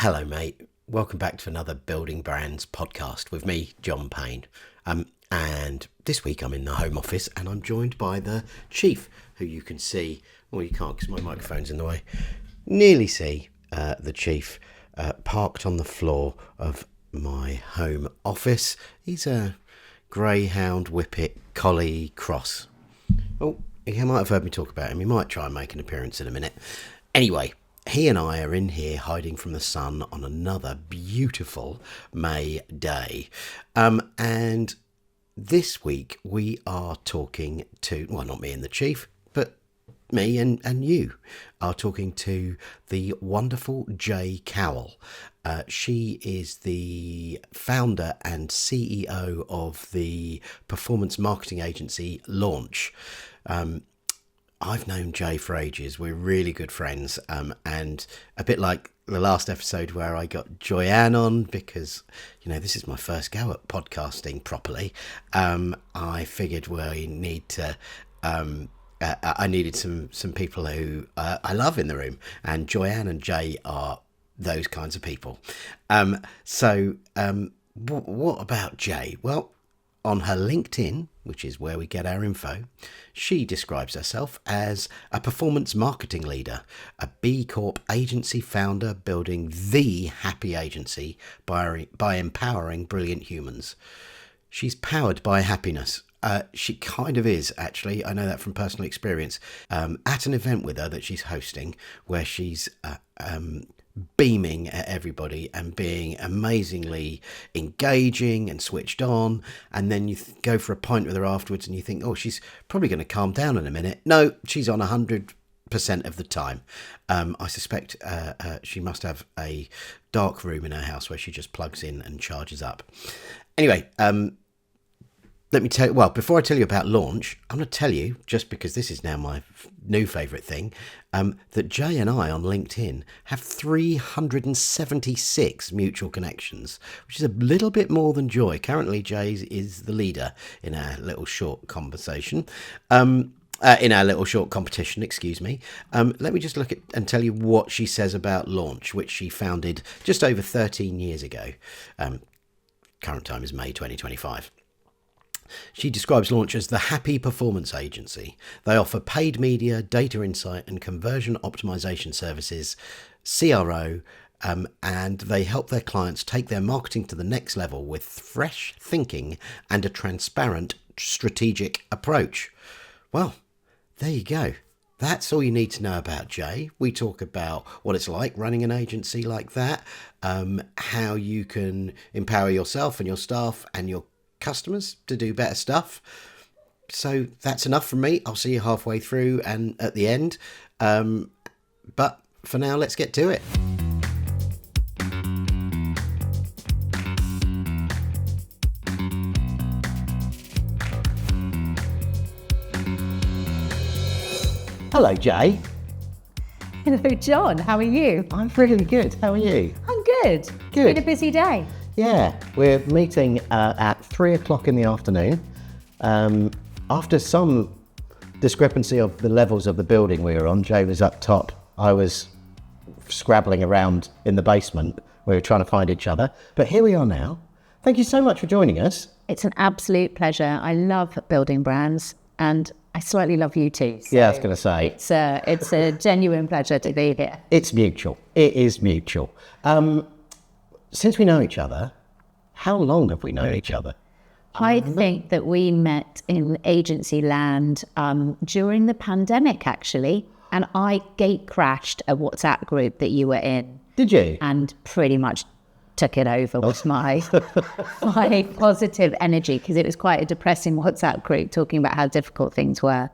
Hello, mate. Welcome back to another Building Brands podcast with me, Jon Payne. And this week I'm in the Home Office and I'm joined by the Chief, who you can see. Well, you can't because my microphone's in the way. Nearly see the Chief parked on the floor of my home office. He's a greyhound whippet collie cross. Oh, you might have heard me talk about him. He might try and make an appearance in a minute. Anyway, he and I are in here hiding from the sun on another beautiful May day. And this week we are talking to, well, not me and the Chief, but me and you are talking to the wonderful Jaye Cowle. She is the founder and CEO of the performance marketing agency Launch. I've known Jaye for ages. We're really good friends. And a bit like the last episode where I got Joyanne on because, you know, this is my first go at podcasting properly. I figured we need to... I needed some people who I love in the room. And Joyanne and Jaye are those kinds of people. What about Jaye? Well, on her LinkedIn, which is where we get our info, she describes herself as a performance marketing leader, a B Corp agency founder building the happy agency by empowering brilliant humans. She's powered by happiness. She kind of is, actually. I know that from personal experience. At an event with her that she's hosting, where she's beaming at everybody and being amazingly engaging and switched on, and then you go for a pint with her afterwards and you think, oh, she's probably going to calm down in a minute. No, she's on 100% of the time. I suspect she must have a dark room in her house where she just plugs in and charges up. Anyway, let me tell you, well, before I tell you about Launch, I'm going to tell you, just because this is now my new favourite thing, that Jaye and I on LinkedIn have 376 mutual connections, which is a little bit more than Joy. Currently, Jaye is the leader in our little short conversation. In our little short competition, excuse me. Let me just look at and tell you what she says about Launch, which she founded just over 13 years ago. Current time is May 2025. She describes Launch as the happy performance agency. They offer paid media, data insight and conversion optimization services, CRO, and they help their clients take their marketing to the next level with fresh thinking and a transparent strategic approach. Well, there you go. That's all you need to know about Jaye. We talk about what it's like running an agency like that, how you can empower yourself and your staff and your customers to do better stuff. So that's enough from me. I'll see you halfway through and at the end. But for now, let's get to it. Hello, Jaye. Hello, Jon. How are you? I'm really good. How are you? I'm good. Good. Been a busy day. Yeah, we're meeting at 3 o'clock in the afternoon. After some discrepancy of the levels of the building we were on, Jaye was up top. I was scrabbling around in the basement. We were trying to find each other. But here we are now. Thank you so much for joining us. It's an absolute pleasure. I love building brands and I slightly love you too. So yeah, I was going to say. It's a genuine pleasure to be here. It's mutual. It is mutual. Since we know each other, how long have we known each other? I think that we met in agency land during the pandemic, actually. And I gate crashed a WhatsApp group that you were in. Did you? And pretty much took it over with my positive energy, because it was quite a depressing WhatsApp group talking about how difficult things were.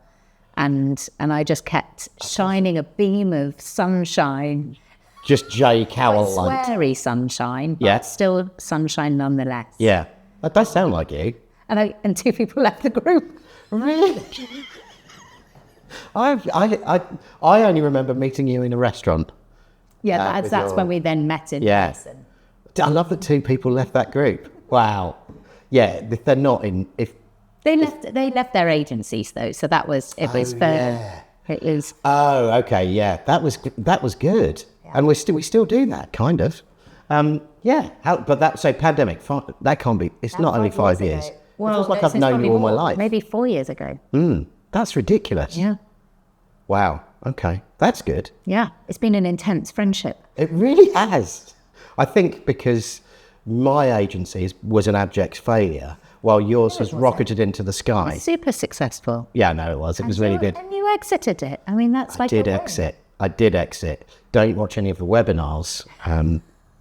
And I just kept shining a beam of sunshine. Just Jaye Cowle like. Sweary sunshine, but yeah. Still sunshine nonetheless. Yeah, that does sound like you. And two people left the group. Really? I only remember meeting you in a restaurant. Yeah, that's when we then met in person. I love that two people left that group. Wow. Yeah, if they're not in. If they left their agencies though, so that was it. Was fair. Yeah. It was. Oh, okay, yeah, that was good. Yeah. And we still do that, kind of. Yeah. So pandemic, that can't be, it's not only 5 years. Well, it feels like I've known you all my life. Maybe 4 years ago. That's ridiculous. Yeah. Wow. Okay. That's good. Yeah. It's been an intense friendship. It really has. I think because my agency was an abject failure, while yours has rocketed into the sky. Super successful. Yeah, no, it was. It was really good. And you exited it. I mean, that's like I did exit. Don't watch any of the webinars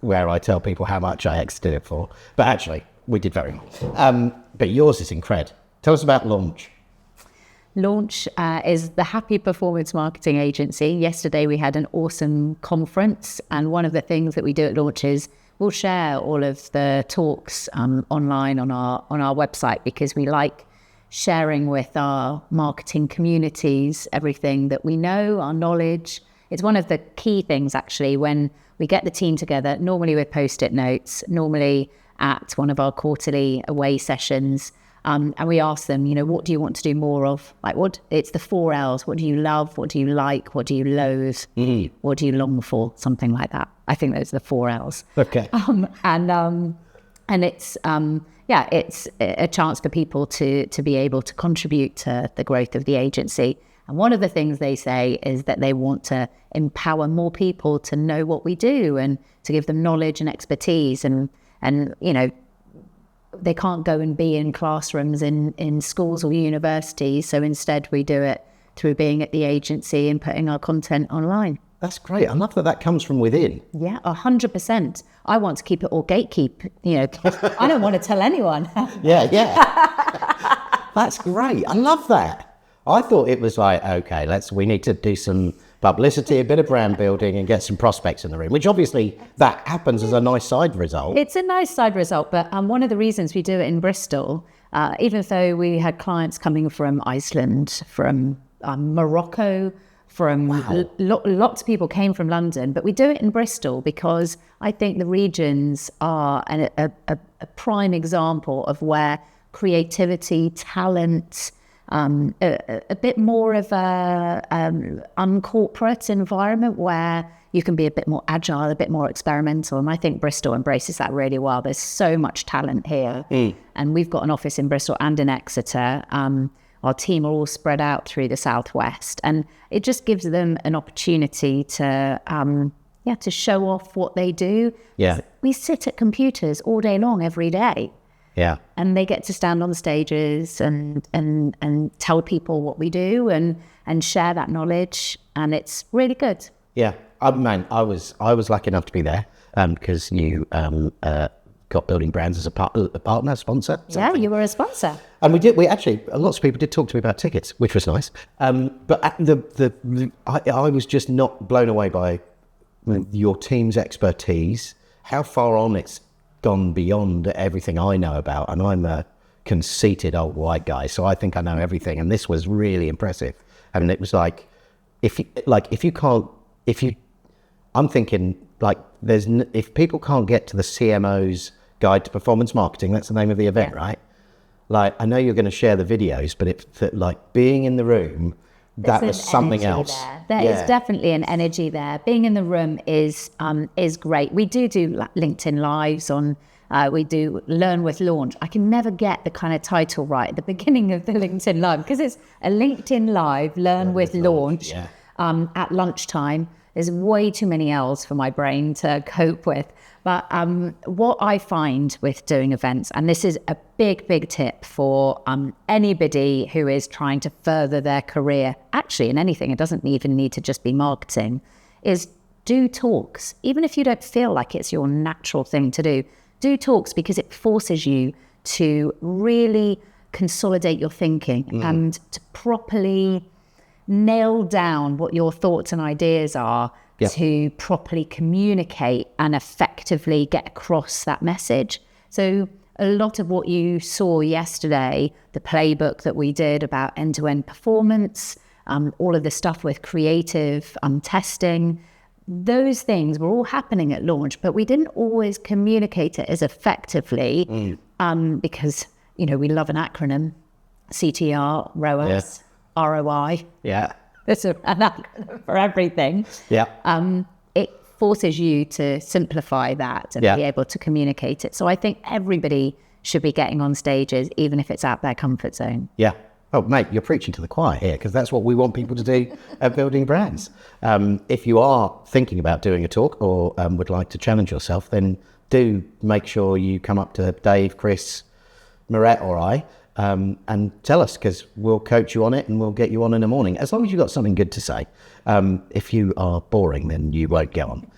where I tell people how much I exited it for. But actually, we did very well. But yours is incredible. Tell us about Launch. Launch is the happy performance marketing agency. Yesterday, we had an awesome conference. And one of the things that we do at Launch is we'll share all of the talks online on our website, because we like sharing with our marketing communities everything that we know, our knowledge. It's one of the key things, actually, when we get the team together, normally with Post-it notes, normally at one of our quarterly away sessions. And we ask them, what do you want to do more of? It's the 4 L's. What do you love? What do you like? What do you loathe? What do you long for? Something like that. I think those are the 4 L's. Okay. And it's it's a chance for people to be able to contribute to the growth of the agency. And one of the things they say is that they want to empower more people to know what we do and to give them knowledge and expertise. And they can't go and be in classrooms in schools or universities. So instead we do it through being at the agency and putting our content online. That's great. I love that comes from within. Yeah, 100%. I want to keep it all gatekeep. I don't want to tell anyone. Yeah. That's great. I love that. I thought it was like, okay, we need to do some publicity, a bit of brand building, and get some prospects in the room, which obviously that happens as a nice side result. It's a nice side result, but one of the reasons we do it in Bristol, even though we had clients coming from Iceland, from Morocco, from lots of people came from London, but we do it in Bristol because I think the regions are a prime example of where creativity, talent, a bit more of a uncorporate environment where you can be a bit more agile, a bit more experimental. And I think Bristol embraces that really well. There's so much talent here. And we've got an office in Bristol and in Exeter. Our team are all spread out through the southwest, and it just gives them an opportunity to show off what they do. Yeah, we sit at computers all day long, every day. Yeah, and they get to stand on stages and tell people what we do and share that knowledge, and it's really good. Yeah, I was lucky enough to be there because you got Building Brands as a partner, sponsor. Something. Yeah, you were a sponsor. And we actually, lots of people did talk to me about tickets, which was nice. But I was just not blown away by your team's expertise, how far on it's gone beyond everything I know about. And I'm a conceited old white guy, so I think I know everything. And this was really impressive. And it was like, I'm thinking like if people can't get to the CMO's Guide to Performance Marketing, that's the name of the event, right? Like, I know you're going to share the videos, but like being in the room, that was something else. There is definitely an energy there. Being in the room is great. We do LinkedIn Lives on. We do Learn with Launch. I can never get the kind of title right at the beginning of the LinkedIn Live because it's a LinkedIn Live Learn with Launch at lunchtime. There's way too many L's for my brain to cope with. But what I find with doing events, and this is a big tip for anybody who is trying to further their career, actually in anything, it doesn't even need to just be marketing, is do talks. Even if you don't feel like it's your natural thing to do talks, because it forces you to really consolidate your thinking and to properly nail down what your thoughts and ideas are. Yep. To properly communicate and effectively get across that message. So a lot of what you saw yesterday, the playbook that we did about end-to-end performance, all of the stuff with creative testing, those things were all happening at launch, but we didn't always communicate it as effectively because, we love an acronym, CTR, ROAS, ROI. Yeah. There's an acronym for everything. Yeah. It forces you to simplify that and be able to communicate it. So I think everybody should be getting on stages, even if it's out their comfort zone. Yeah. Oh, mate, you're preaching to the choir here, because that's what we want people to do at Building Brands. If you are thinking about doing a talk or would like to challenge yourself, then do make sure you come up to Dave, Chris, Moret or I and tell us, because we'll coach you on it and we'll get you on in the morning, as long as you've got something good to say. If you are boring, then you won't get on.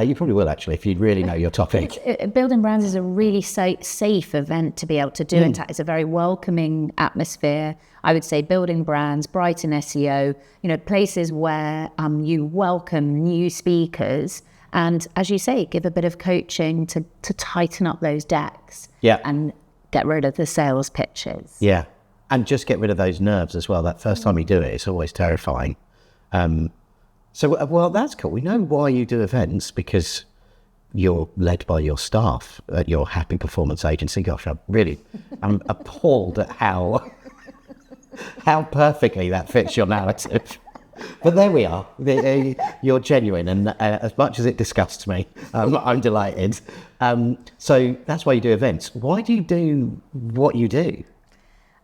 You probably will, actually, if you really know your topic. Building Brands is a really safe event to be able to do. In fact, it's a very welcoming atmosphere. I would say Building Brands, Brighton SEO, places where you welcome new speakers and, as you say, give a bit of coaching to tighten up those decks and get rid of the sales pitches. Yeah, and just get rid of those nerves as well. That first time you do it, it's always terrifying. So, that's cool. We know why you do events, because you're led by your staff at your Happy Performance agency. Gosh, I'm appalled at how perfectly that fits your narrative. But there we are. You're genuine, and as much as it disgusts me, I'm delighted. So that's why you do events. Why do you do what you do?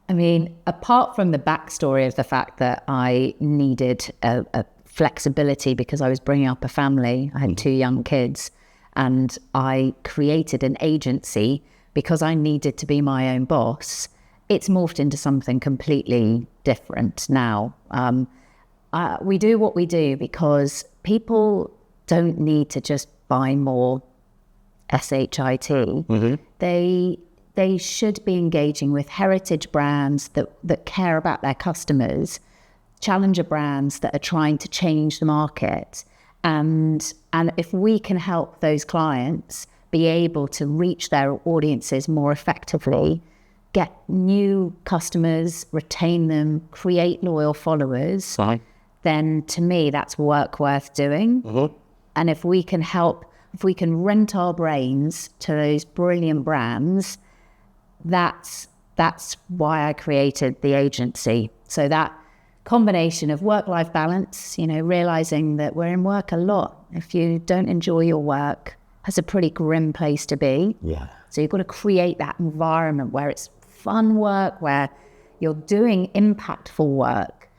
I mean, apart from the backstory of the fact that I needed a flexibility because I was bringing up a family, I had 2 young kids, and I created an agency because I needed to be my own boss. It's morphed into something completely different now. We do what we do because people don't need to just buy more SHIT. They should be engaging with heritage brands that care about their customers, challenger brands that are trying to change the market. And if we can help those clients be able to reach their audiences more effectively, get new customers, retain them, create loyal followers, then to me, that's work worth doing. And if we can rent our brains to those brilliant brands, that's why I created the agency. So that combination of work-life balance, realizing that we're in work a lot. If you don't enjoy your work, that's a pretty grim place to be. Yeah. So you've got to create that environment where it's fun work, where you're doing impactful work,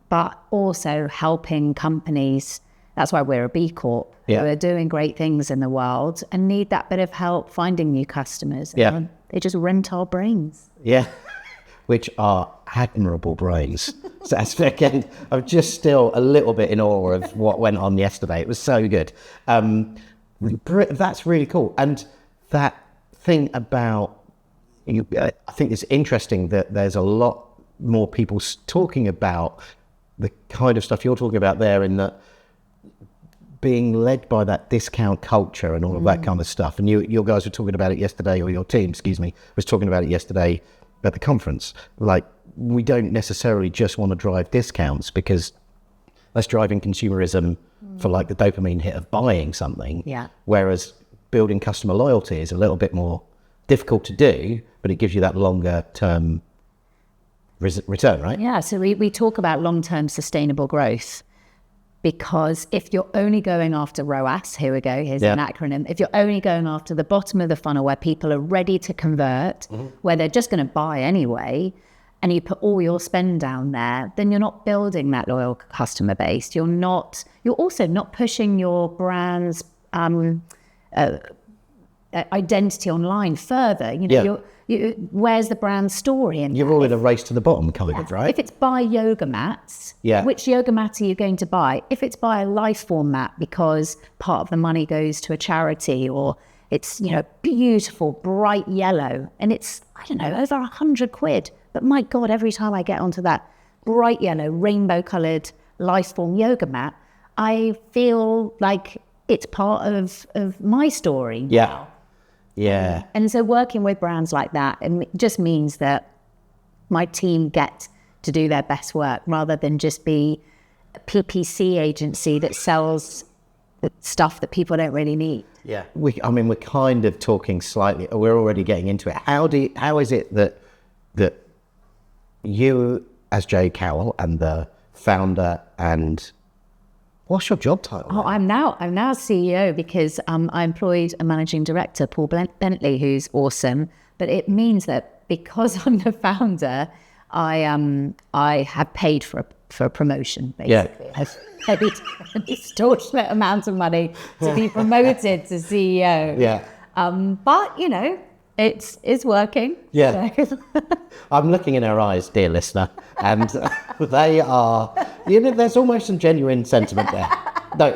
but also helping companies. That's why we're a B Corp. Yeah. We're doing great things in the world and need that bit of help finding new customers. Yeah. They just rent our brains. Yeah. Which are admirable brains. So again, I'm just still a little bit in awe of what went on yesterday. It was so good. That's really cool. And that thing about you, I think it's interesting that there's a lot more people talking about the kind of stuff you're talking about there, in that being led by that discount culture and all of that kind of stuff. And you guys were talking about it yesterday, or your team, was talking about it yesterday at the conference. Like, we don't necessarily just want to drive discounts, because that's driving consumerism for like the dopamine hit of buying something. Yeah. Whereas building customer loyalty is a little bit more difficult to do, but it gives you that longer term return, right? Yeah, so we talk about long-term sustainable growth, because if you're only going after ROAS, here's an acronym, if you're only going after the bottom of the funnel where people are ready to convert, where they're just going to buy anyway, and you put all your spend down there, then you're not building that loyal customer base. You're also not pushing your brand's identity online further. Where's the brand story? And you're all in a race to the bottom, kind of, right? If it's buy yoga mats, which yoga mat are you going to buy? If it's buy a Lifeform mat because part of the money goes to a charity, or it's beautiful bright yellow and it's over £100, but my God, every time I get onto that bright yellow rainbow coloured Lifeform yoga mat, I feel like it's part of my story now. Yeah. And so working with brands like that, it just means that my team get to do their best work, rather than just be a PPC agency that sells stuff that people don't really need. Yeah. We're kind of talking slightly, we're already getting into it. How is it that you, as Jaye Cowle and the founder and What's your job title? Oh, I'm now CEO because I employed a managing director, Paul Bentley, who's awesome. But it means that because I'm the founder, I have paid for a promotion, basically. I've paid an extortionate amount of money to be promoted to CEO. Yeah. But, you know, it's working. Yeah. So. I'm looking in her eyes, dear listener, and they are, you know, there's almost some genuine sentiment there. No,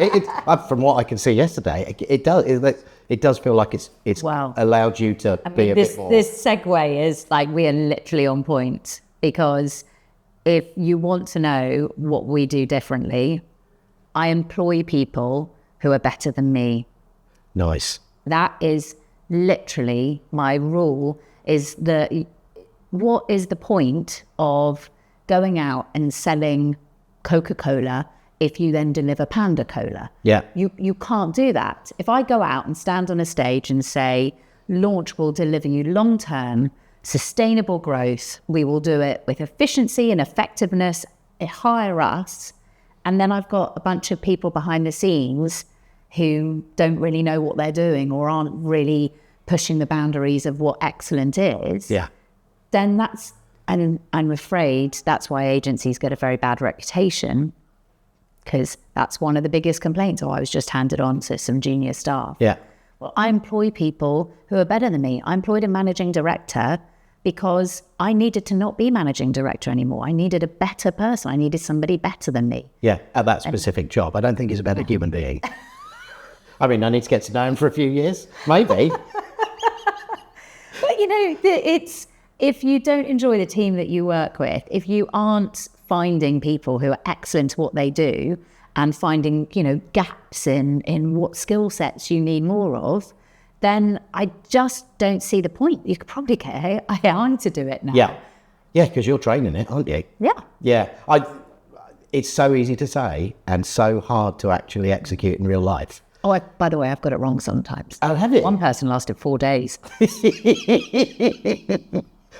from what I can see yesterday, it does feel like it's Wow. allowed you to be a bit more. This segue is like, we are literally on point, because if you want to know what we do differently, I employ people who are better than me. Nice. That is literally my rule. What is the point of going out and selling Coca-Cola if you then deliver Panda Cola? Yeah. You can't do that. If I go out and stand on a stage and say, Launch will deliver you long-term sustainable growth, we will do it with efficiency and effectiveness, hire us, and then I've got a bunch of people behind the scenes who don't really know what they're doing or aren't really pushing the boundaries of what excellent is, then that's, and I'm afraid that's why agencies get a very bad reputation, because that's one of the biggest complaints. Oh, I was just handed on to some junior staff. Yeah. Well, I employ people who are better than me. I employed a managing director because I needed to not be managing director anymore. I needed a better person. I needed somebody better than me. Yeah, at that specific job. I don't think he's a better human being. I mean, I need to get to know him for a few years, maybe. But, you know, it's, if you don't enjoy the team that you work with, if you aren't finding people who are excellent at what they do and finding, you know, gaps in what skill sets you need more of, then I just don't see the point. You could probably get AI to do it now. Yeah, because you're training it, aren't you? Yeah. It's so easy to say and so hard to actually execute in real life. Oh, by the way, I've got it wrong sometimes. Oh, have you? One person lasted 4 days.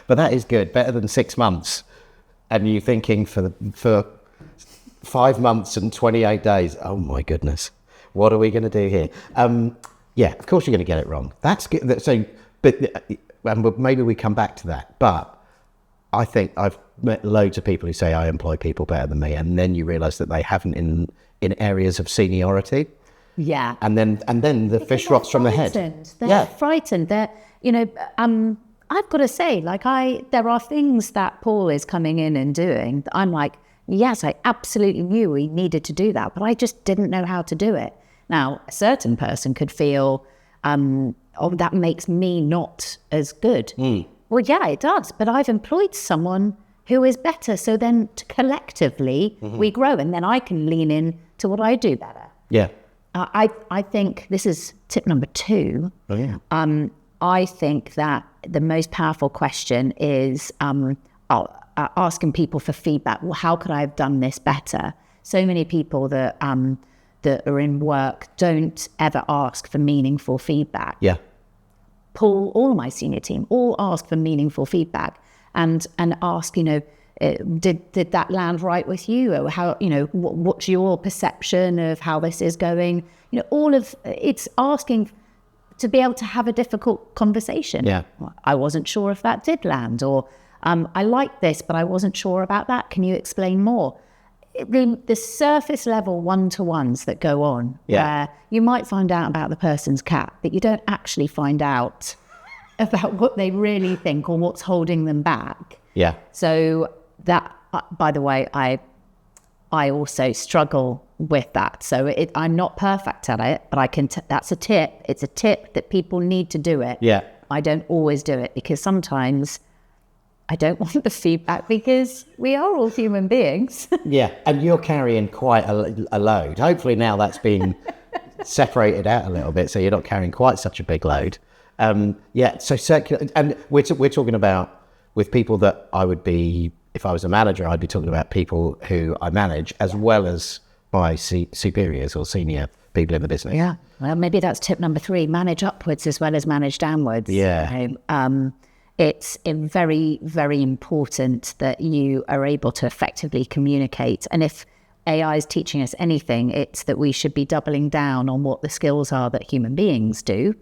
But that is good, better than 6 months. And you're thinking for 5 months and 28 days, oh my goodness, what are we going to do here? Yeah, of course you're going to get it wrong. That's good. So, but maybe we come back to that. But I think I've met loads of people who say I employ people better than me, and then you realise that they haven't in areas of seniority. Yeah. And then the fish rots from the head. They're frightened. They're, you know, I've got to say, like, there are things that Paul is coming in and doing that I'm like, yes, I absolutely knew we needed to do that, but I just didn't know how to do it. Now, a certain person could feel, oh, that makes me not as good. Well, yeah, it does. But I've employed someone who is better. So then collectively we grow, and then I can lean in to what I do better. Yeah. I think this is tip number 2. Oh, yeah. I think that the most powerful question is asking people for feedback. Well, how could I have done this better? So many people that are in work don't ever ask for meaningful feedback. Yeah. Paul, all my senior team, all ask for meaningful feedback and ask, you know, did that land right with you? Or how, you know, what's your perception of how this is going? You know, it's asking to be able to have a difficult conversation. Yeah. I wasn't sure if that did land, or I like this, but I wasn't sure about that. Can you explain more? The surface level one-to-ones that go on, where you might find out about the person's cat, but you don't actually find out about what they really think or what's holding them back. Yeah. So that, by the way, I also struggle with that. So I'm not perfect at it, but I can. That's a tip. It's a tip that people need to do it. Yeah. I don't always do it because sometimes I don't want the feedback because we are all human beings. Yeah, and you're carrying quite a load. Hopefully now that's been separated out a little bit, so you're not carrying quite such a big load. So circular, and we're talking about with people that I would be, if I was a manager, I'd be talking about people who I manage as well as my superiors or senior people in the business. Yeah, well, maybe that's tip number 3: manage upwards as well as manage downwards. Yeah. It's very, very important that you are able to effectively communicate. And if AI is teaching us anything, it's that we should be doubling down on what the skills are that human beings do.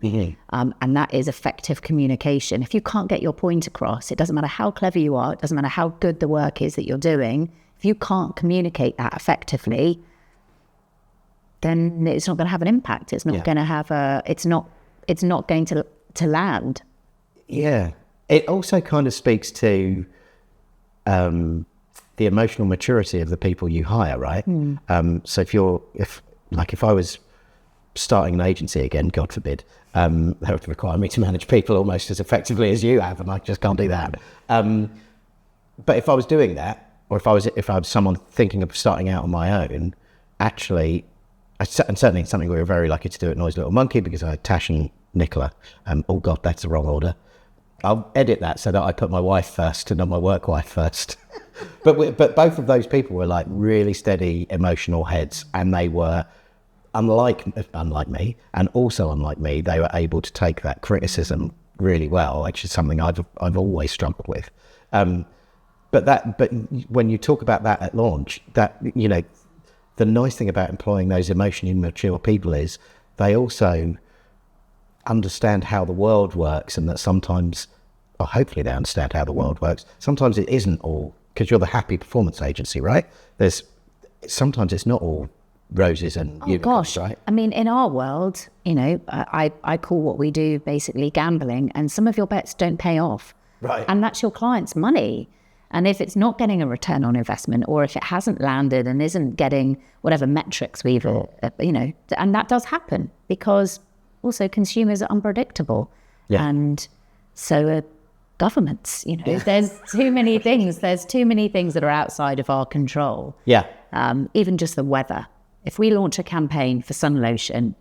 And that is effective communication. If you can't get your point across, it doesn't matter how clever you are, it doesn't matter how good the work is that you're doing. If you can't communicate that effectively, then it's not going to have an impact. It's not going to have it's not going to land. Yeah. It also kind of speaks to the emotional maturity of the people you hire, right? So if I was starting an agency again, God forbid, that would require me to manage people almost as effectively as you have, and I just can't do that. But if I was doing that, or if I was someone thinking of starting out on my own, actually, and certainly it's something we were very lucky to do at Noisy Little Monkey, because I had Tash and Nicola. Oh God, that's the wrong order. I'll edit that so that I put my wife first and not my work wife first. But both of those people were like really steady emotional heads, and they were unlike me, and also unlike me, they were able to take that criticism really well, which is something I've always struggled with. But when you talk about that at launch, that, you know, the nice thing about employing those emotionally mature people is they also understand how the world works, and that sometimes, or hopefully they understand how the world works. Sometimes it isn't all, because you're the happy performance agency, right? Sometimes it's not all roses and unicorns, right? I mean, in our world, you know, I call what we do basically gambling, and some of your bets don't pay off. Right. And that's your client's money. And if it's not getting a return on investment, or if it hasn't landed and isn't getting whatever metrics we've, you know, and that does happen because also consumers are unpredictable. Yeah. And so are governments, you know, there's too many things. There's too many things that are outside of our control. Yeah. Even just the weather. If we launch a campaign for sun lotion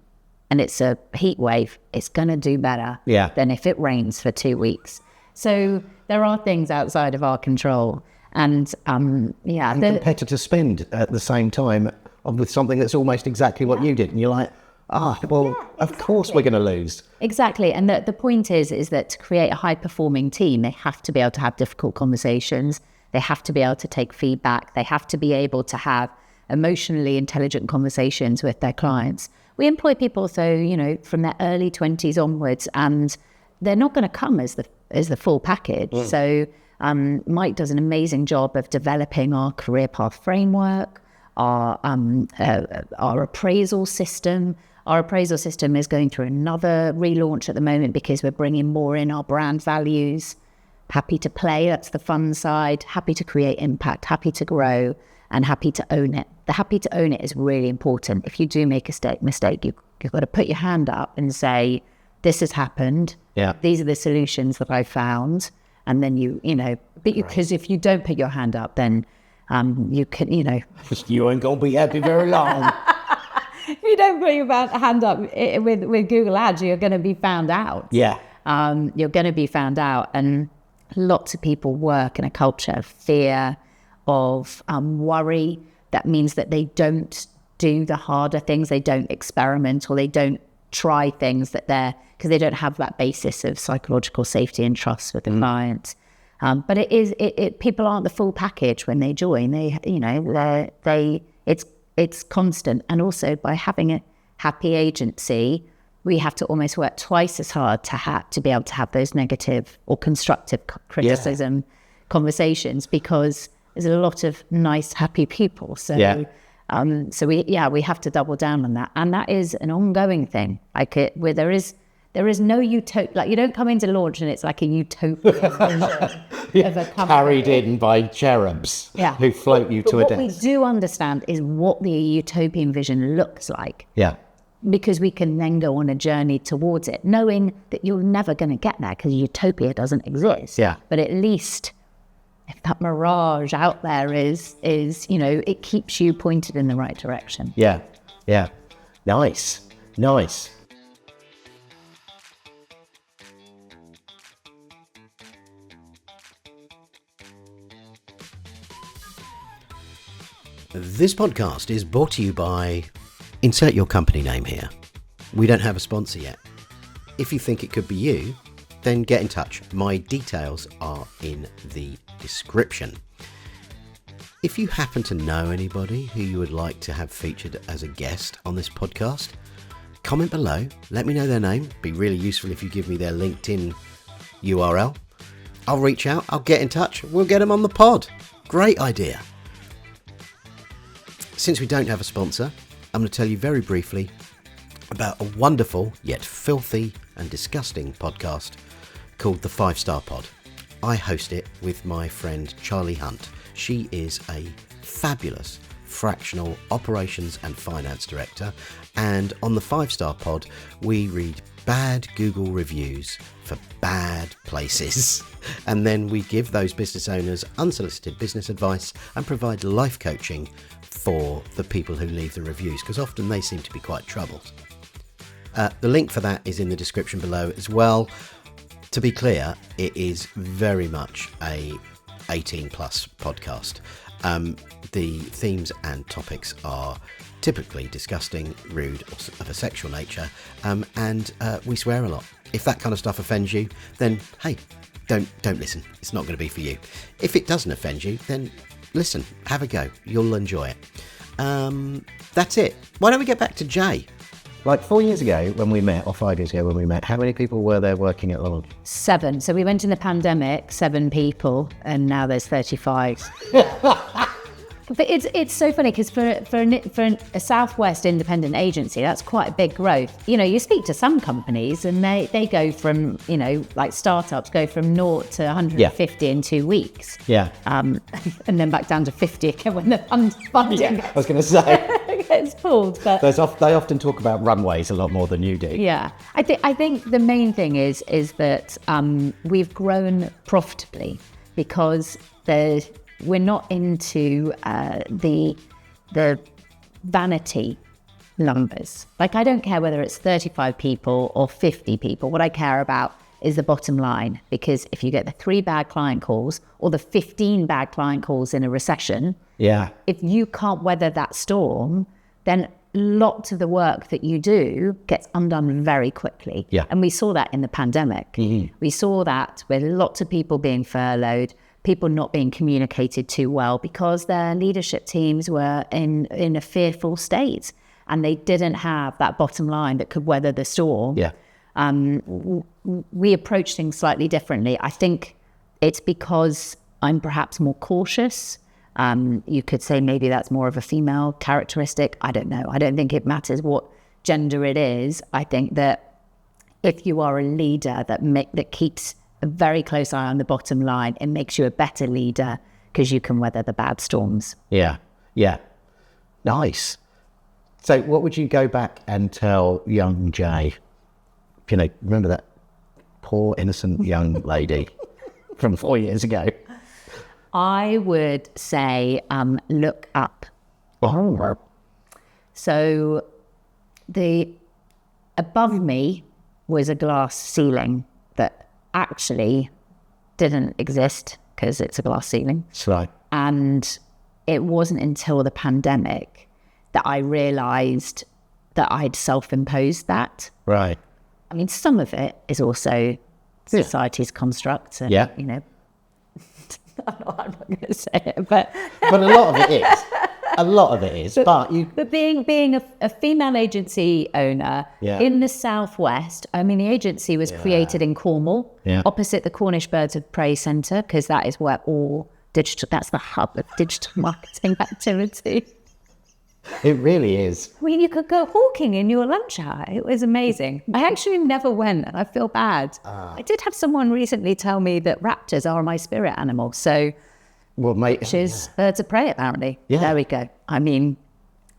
and it's a heat wave, it's going to do better than if it rains for 2 weeks. So there are things outside of our control. And competitors spend at the same time with something that's almost exactly what you did. And you're like, of course we're going to lose. Exactly. And the point is that to create a high-performing team, they have to be able to have difficult conversations. They have to be able to take feedback. They have to be able to have emotionally intelligent conversations with their clients. We employ people, so, you know, from their early 20s onwards, and they're not going to come as the full package. So Mike does an amazing job of developing our career path framework, our appraisal system. Our appraisal system is going through another relaunch at the moment because we're bringing more in our brand values. Happy to play, that's the fun side. Happy to create impact, happy to grow, and happy to own it. The happy to own it is really important. If you do make a mistake, you've got to put your hand up and say, this has happened. Yeah. These are the solutions that I found. And then because if you don't put your hand up, then you can, you know. You ain't going to be happy very long. If you don't put your hand up with Google Ads, you're going to be found out. Yeah. You're going to be found out. And lots of people work in a culture of fear, of worry. That means that they don't do the harder things. They don't experiment, or they don't try things because they don't have that basis of psychological safety and trust with the client. But people aren't the full package when they join. It's constant. And also by having a happy agency, we have to almost work twice as hard to be able to have those negative or constructive criticism conversations, because there's a lot of nice, happy people. So we have to double down on that, and that is an ongoing thing. Where there is no utopia. Like, you don't come into launch and it's like a utopia vision of a company carried in by cherubs who float you to a desk. What we do understand is what the utopian vision looks like. Yeah. Because we can then go on a journey towards it, knowing that you're never going to get there because utopia doesn't exist. Yeah. But at least if that mirage out there is, you know, it keeps you pointed in the right direction. Yeah. Yeah. Nice. This podcast is brought to you by... Insert your company name here. We don't have a sponsor yet. If you think it could be you, then get in touch. My details are in the description. If you happen to know anybody who you would like to have featured as a guest on this podcast, comment below, let me know their name. Be really useful if you give me their LinkedIn URL. I'll reach out, I'll get in touch, we'll get them on the pod. Great idea. Since we don't have a sponsor, I'm going to tell you very briefly about a wonderful yet filthy and disgusting podcast called The 5 Star Pod. I host it with my friend Charlie Hunt. She is a fabulous fractional operations and finance director, and on the 5 Star Pod we read bad Google reviews for bad places and then we give those business owners unsolicited business advice and provide life coaching for the people who leave the reviews, because often they seem to be quite troubled. The link for that is in the description below as well. To be clear, it is very much a 18 plus podcast. The themes and topics are typically disgusting, rude, or of a sexual nature, and we swear a lot. If that kind of stuff offends you, then hey, don't listen. It's not going to be for you. If it doesn't offend you, then listen, have a go. You'll enjoy it. That's it. Why don't we get back to Jay? Like 4 years ago when we met, or 5 years ago when we met, how many people were there working at Long? 7. So we went in the pandemic, 7 people, and now there's 35. But it's so funny because for a Southwest independent agency, that's quite a big growth. You know, you speak to some companies and they go from, you know, like startups go from 0 to 150 in 2 weeks. Yeah. And then back down to 50 again when the funding I was going to say. gets pulled. But they often talk about runways a lot more than you do. yeah, I think the main thing is that we've grown profitably because we're not into the vanity numbers. Like, I don't care whether it's 35 people or 50 people. What I care about is the bottom line, because if you get the 3 bad client calls or the 15 bad client calls in a recession, Yeah. if you can't weather that storm, then lots of the work that you do gets undone very quickly. Yeah. And we saw that in the pandemic. Mm-hmm. We saw that with lots of people being furloughed, people not being communicated to well because their leadership teams were in a fearful state and they didn't have that bottom line that could weather the storm. Yeah. We approach things slightly differently. I think it's because I'm perhaps more cautious. You could say maybe that's more of a female characteristic. I don't know. I don't think it matters what gender it is. I think that if you are a leader that keeps a very close eye on the bottom line, it makes you a better leader because you can weather the bad storms. Yeah. Yeah. Nice. So what would you go back and tell young Jay? You know, remember that poor innocent young lady from 4 years ago? I would say look up. Oh. So above me was a glass ceiling that actually didn't exist because it's a glass ceiling. That's right. And it wasn't until the pandemic that I realised that I'd self-imposed that. Right. I mean, some of it is also society's construct. And, Yeah. You know, I'm not going to say it, but But a lot of it is. A lot of it is. But being a female agency owner in the Southwest, I mean, the agency was created in Cornwall, opposite the Cornish Birds of Prey Centre, because that is where that's the hub of digital marketing activity. It really is. I mean, you could go hawking in your lunch hour. It was amazing. I actually never went, and I feel bad. I did have someone recently tell me that raptors are my spirit animal, so... Well, mate, which is birds of prey, apparently. Yeah. There we go. I mean,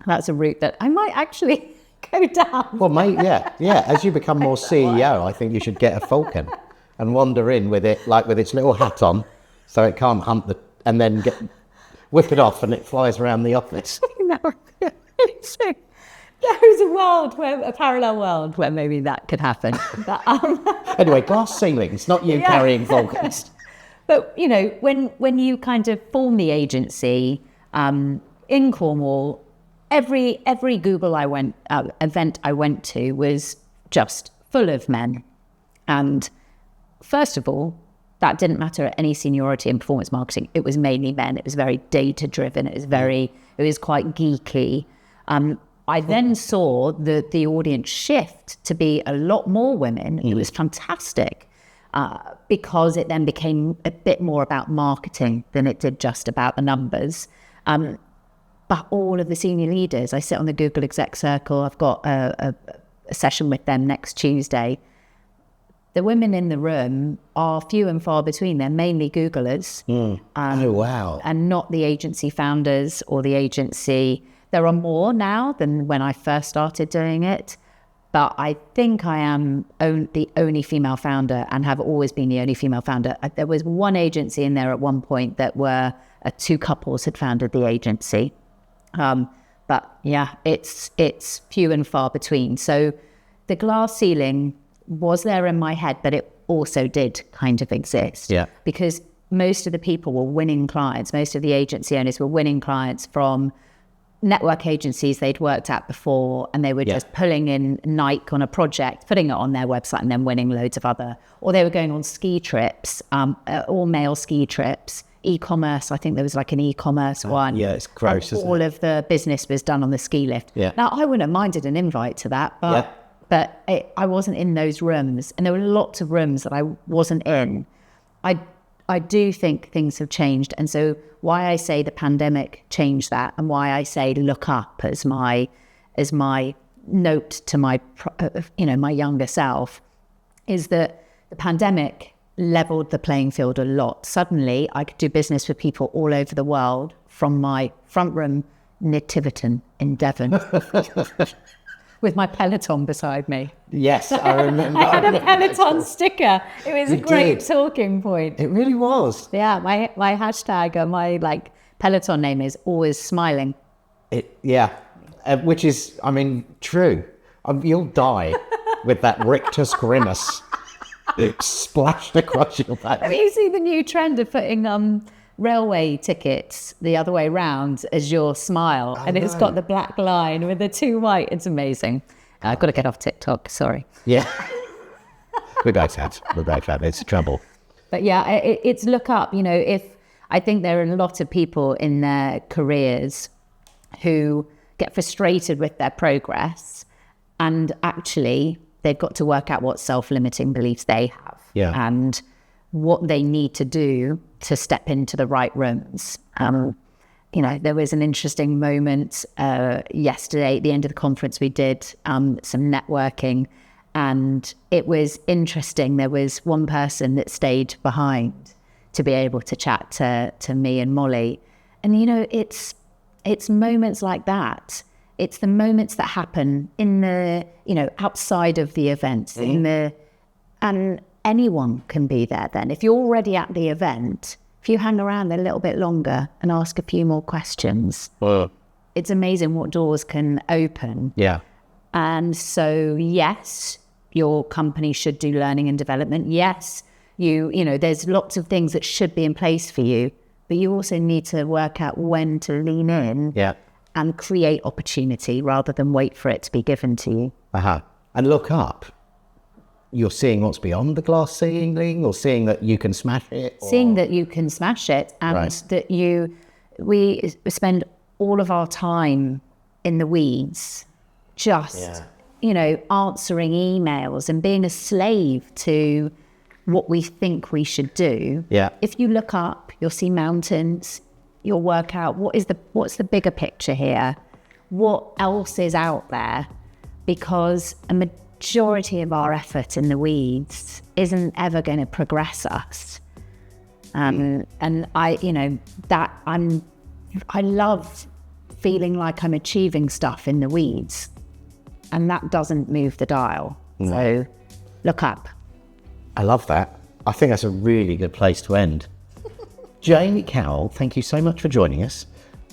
that's a route that I might actually go down. Well, mate, yeah. As you become more CEO, I think you should get a falcon and wander in with it, like with its little hat on, so it can't hunt and then whip it off and it flies around the office. So, there is a parallel world where maybe that could happen. But, Anyway, glass ceilings, not you carrying falcons. But, you know, when you kind of form the agency in Cornwall, every Google event I went to was just full of men. And first of all, that didn't matter at any seniority in performance marketing. It was mainly men. It was very data driven. It was quite geeky. I then saw the audience shift to be a lot more women. It was fantastic because it then became a bit more about marketing than it did just about the numbers. But all of the senior leaders, I sit on the Google Exec Circle. I've got a session with them next Tuesday. The women in the room are few and far between. They're mainly Googlers. Oh, wow. And not the agency founders or the agency. There are more now than when I first started doing it. But I think I am the only female founder and have always been the only female founder. There was one agency in there at one point that were two couples had founded the agency. But yeah, it's few and far between. So the glass ceiling was there in my head, but it also did kind of exist. Yeah. Because most of the people were winning clients. Most of the agency owners were winning clients from network agencies they'd worked at before, and they were just pulling in Nike on a project, putting it on their website, and then winning loads of other, or they were going on ski trips, all male ski trips, e-commerce. I think there was like an e-commerce one. Yeah, it's gross, isn't all it? of the business was done on the ski lift. Yeah. Now, I wouldn't have minded an invite to that, but I wasn't in those rooms, and there were lots of rooms that I wasn't in. I do think things have changed, and so why I say the pandemic changed that, and why I say look up as my note to my my younger self, is that the pandemic leveled the playing field a lot. Suddenly, I could do business with people all over the world from my front room near Tiverton in Devon. With my Peloton beside me. Yes, I remember. I had a Peloton sticker. It was a great talking point. It really was. Yeah, my hashtag or my Peloton name is always smiling. Which is, I mean, true. You'll die with that rictus grimace splashed across your back. Have you seen the new trend of putting railway tickets the other way round as your smile, and it's got the black line with the two white? It's amazing. I've got to get off TikTok, sorry. Yeah. we both have. It's trouble. But yeah, it's look up. If I think there are a lot of people in their careers who get frustrated with their progress, and actually they've got to work out what self-limiting beliefs they have. Yeah. And what they need to do to step into the right rooms. There was an interesting moment yesterday at the end of the conference. We did some networking, and it was interesting. There was one person that stayed behind to be able to chat to me and Molly. And, it's moments like that. It's the moments that happen in the, outside of the events, and anyone can be there then. If you're already at the event, if you hang around a little bit longer and ask a few more questions, it's amazing what doors can open. Yeah. And so, yes, your company should do learning and development. Yes, there's lots of things that should be in place for you, but you also need to work out when to lean in and create opportunity rather than wait for it to be given to you. And look up. You're seeing what's beyond the glass ceiling, or seeing that you can smash it? Seeing that you can smash it, and that we spend all of our time in the weeds, just, answering emails and being a slave to what we think we should do. Yeah. If you look up, you'll see mountains, you'll work out what's the bigger picture here? What else is out there? Because a majority of our effort in the weeds isn't ever going to progress us. And I love feeling like I'm achieving stuff in the weeds, and that doesn't move the dial. So look up. I love that. I think that's a really good place to end. Jaye Cowle, thank you so much for joining us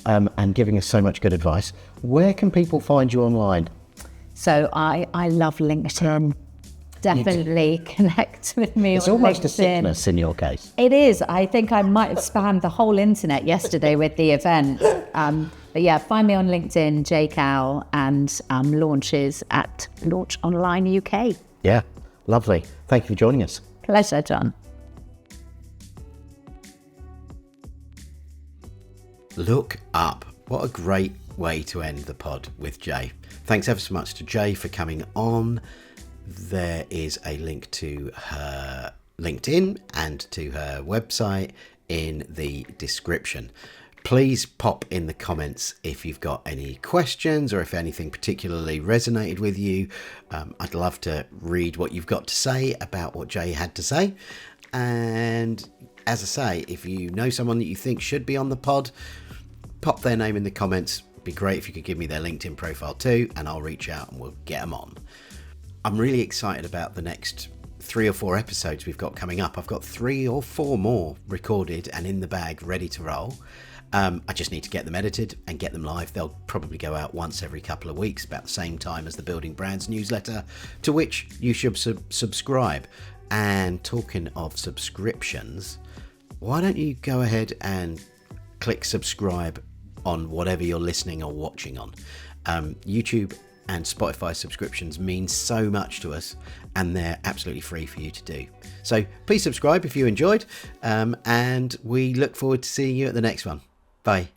and giving us so much good advice. Where can people find you online? So I love LinkedIn. Definitely connect with me on LinkedIn. It's almost a sickness in your case. It is. I think I might have spammed the whole internet yesterday with the event. But yeah, find me on LinkedIn, Jaye Cowle, and launches at Launch Online UK. Yeah, lovely. Thank you for joining us. Pleasure, John. Look up. What a great way to end the pod with Jaye. Thanks ever so much to Jaye for coming on. There is a link to her LinkedIn and to her website in the description. Please pop in the comments if you've got any questions or if anything particularly resonated with you. I'd love to read what you've got to say about what Jaye had to say. And as I say, if you know someone that you think should be on the pod, pop their name in the comments. It'd be great if you could give me their LinkedIn profile too, and I'll reach out and we'll get them on. I'm really excited about the next 3 or 4 episodes we've got coming up. I've got 3 or 4 more recorded and in the bag, ready to roll. I just need to get them edited and get them live. They'll probably go out once every couple of weeks, about the same time as the Building Brands newsletter, to which you should subscribe. And talking of subscriptions, why don't you go ahead and click subscribe on whatever you're listening or watching on. YouTube and Spotify subscriptions mean so much to us, and they're absolutely free for you to do. So please subscribe if you enjoyed, and we look forward to seeing you at the next one. Bye.